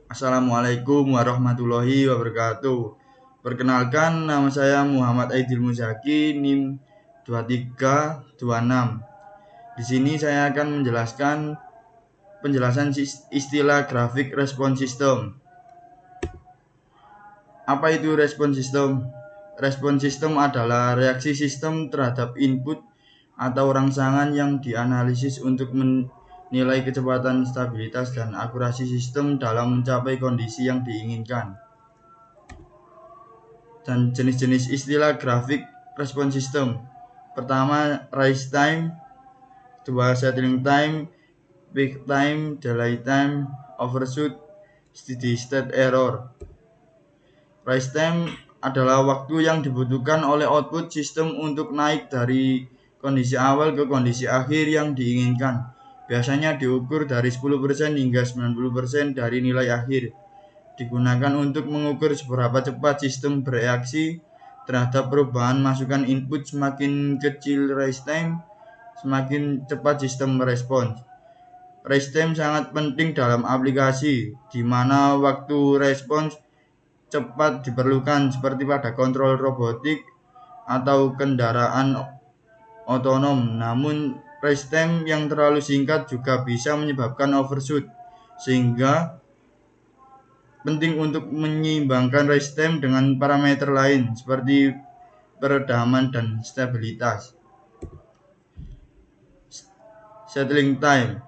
Assalamualaikum warahmatullahi wabarakatuh. Perkenalkan, nama saya Muhammad Aidil Muzaki, NIM 2326. Di sini saya akan menjelaskan penjelasan istilah grafik respon sistem. Apa itu respon sistem? Respon sistem adalah reaksi sistem terhadap input atau rangsangan yang dianalisis untuk menilai kecepatan, stabilitas, dan akurasi sistem dalam mencapai kondisi yang diinginkan. Dan jenis-jenis istilah grafik respon sistem. Pertama, rise time. Kedua, settling time. Peak time, delay time, overshoot, steady state error. Rise time adalah waktu yang dibutuhkan oleh output sistem untuk naik dari kondisi awal ke kondisi akhir yang diinginkan. Biasanya diukur dari 10% hingga 90% dari nilai akhir. Digunakan untuk mengukur seberapa cepat sistem bereaksi terhadap perubahan masukan input. Semakin kecil rise time, semakin cepat sistem merespons. Rise time sangat penting dalam aplikasi di mana waktu respons cepat diperlukan, seperti pada kontrol robotik atau kendaraan otonom. Namun rise time yang terlalu singkat juga bisa menyebabkan overshoot, sehingga penting untuk menyeimbangkan rise time dengan parameter lain seperti peredaman dan stabilitas. Settling time.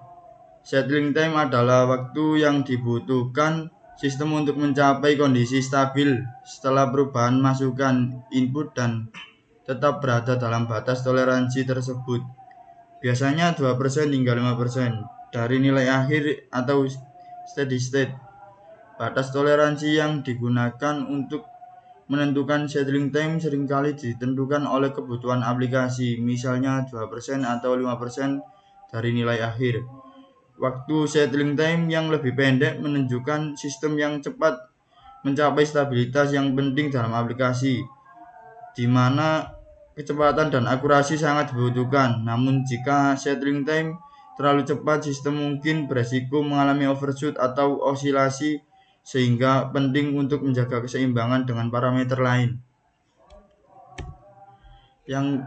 Settling time adalah waktu yang dibutuhkan sistem untuk mencapai kondisi stabil setelah perubahan masukan input dan tetap berada dalam batas toleransi tersebut. Biasanya 2% hingga 5% dari nilai akhir atau steady state. Batas toleransi yang digunakan untuk menentukan settling time seringkali ditentukan oleh kebutuhan aplikasi, misalnya 2% atau 5% dari nilai akhir. Waktu settling time yang lebih pendek menunjukkan sistem yang cepat mencapai stabilitas yang penting dalam aplikasi, di mana kecepatan dan akurasi sangat dibutuhkan. Namun jika settling time terlalu cepat, sistem mungkin beresiko mengalami overshoot atau osilasi, sehingga penting untuk menjaga keseimbangan dengan parameter lain. Yang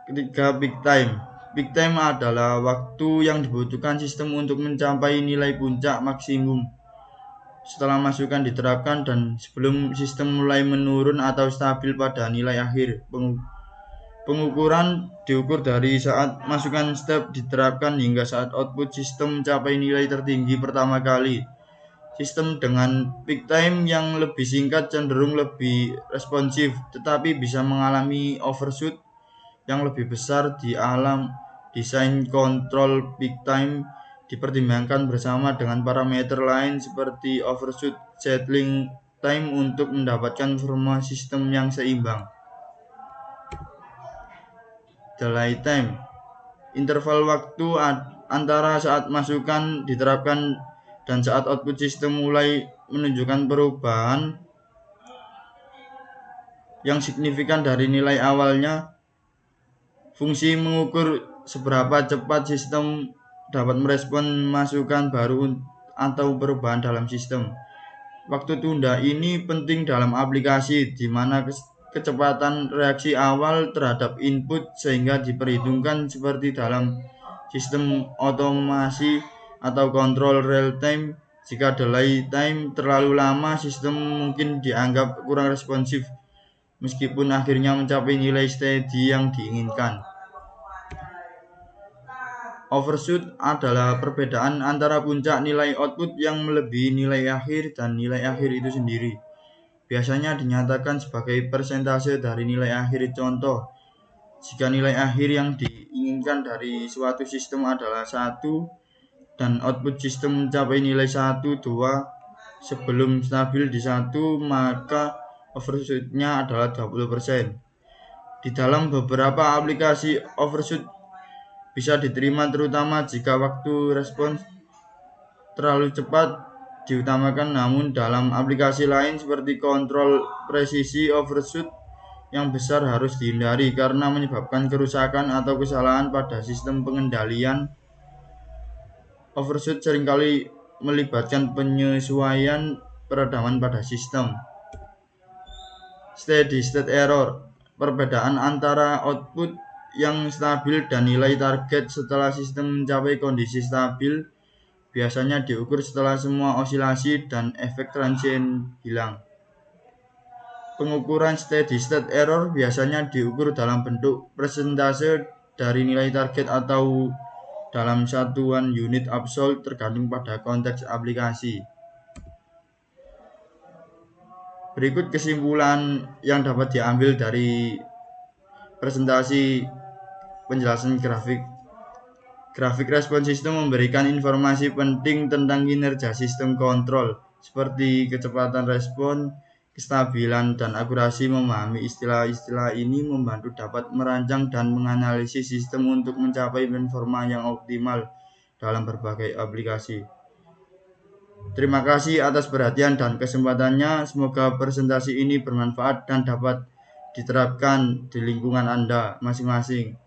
ketiga, peak time. Peak time adalah waktu yang dibutuhkan sistem untuk mencapai nilai puncak maksimum setelah masukan diterapkan dan sebelum sistem mulai menurun atau stabil pada nilai akhir. Pengukuran diukur dari saat masukan step diterapkan hingga saat output sistem mencapai nilai tertinggi pertama kali. Sistem dengan peak time yang lebih singkat cenderung lebih responsif, tetapi bisa mengalami overshoot yang lebih besar. Di alam desain kontrol, peak time dipertimbangkan bersama dengan parameter lain seperti overshoot settling time untuk mendapatkan performa sistem yang seimbang. Delay time, interval waktu antara saat masukan diterapkan dan saat output sistem mulai menunjukkan perubahan yang signifikan dari nilai awalnya. Fungsi mengukur seberapa cepat sistem dapat merespon masukan baru atau perubahan dalam sistem. Waktu tunda ini penting dalam aplikasi di mana kecepatan reaksi awal terhadap input sehingga diperhitungkan seperti dalam sistem otomasi atau kontrol real time. Jika delay time terlalu lama, sistem mungkin dianggap kurang responsif meskipun akhirnya mencapai nilai steady yang diinginkan. Overshoot adalah perbedaan antara puncak nilai output yang melebihi nilai akhir dan nilai akhir itu sendiri. Biasanya dinyatakan sebagai persentase dari nilai akhir. Contoh, jika nilai akhir yang diinginkan dari suatu sistem adalah 1 dan output sistem mencapai nilai 1, 2 sebelum stabil di 1, maka overshoot-nya adalah 20%. Di dalam beberapa aplikasi, overshoot bisa diterima terutama jika waktu respons terlalu cepat diutamakan. Namun dalam aplikasi lain seperti kontrol presisi, overshoot yang besar harus dihindari karena menyebabkan kerusakan atau kesalahan pada sistem pengendalian. Overshoot seringkali melibatkan penyesuaian peredaman pada sistem. Steady state error, perbedaan antara output yang stabil dan nilai target setelah sistem mencapai kondisi stabil biasanya diukur setelah semua osilasi dan efek transien hilang. Pengukuran steady state error biasanya diukur dalam bentuk persentase dari nilai target atau dalam satuan unit absolut tergantung pada konteks aplikasi. Berikut kesimpulan yang dapat diambil dari presentasi penjelasan grafik. Grafik respon sistem memberikan informasi penting tentang kinerja sistem kontrol, seperti kecepatan respon, kestabilan, dan akurasi. Memahami istilah-istilah ini membantu dapat merancang dan menganalisis sistem untuk mencapai performa yang optimal dalam berbagai aplikasi. Terima kasih atas perhatian dan kesempatannya. Semoga presentasi ini bermanfaat dan dapat diterapkan di lingkungan Anda masing-masing.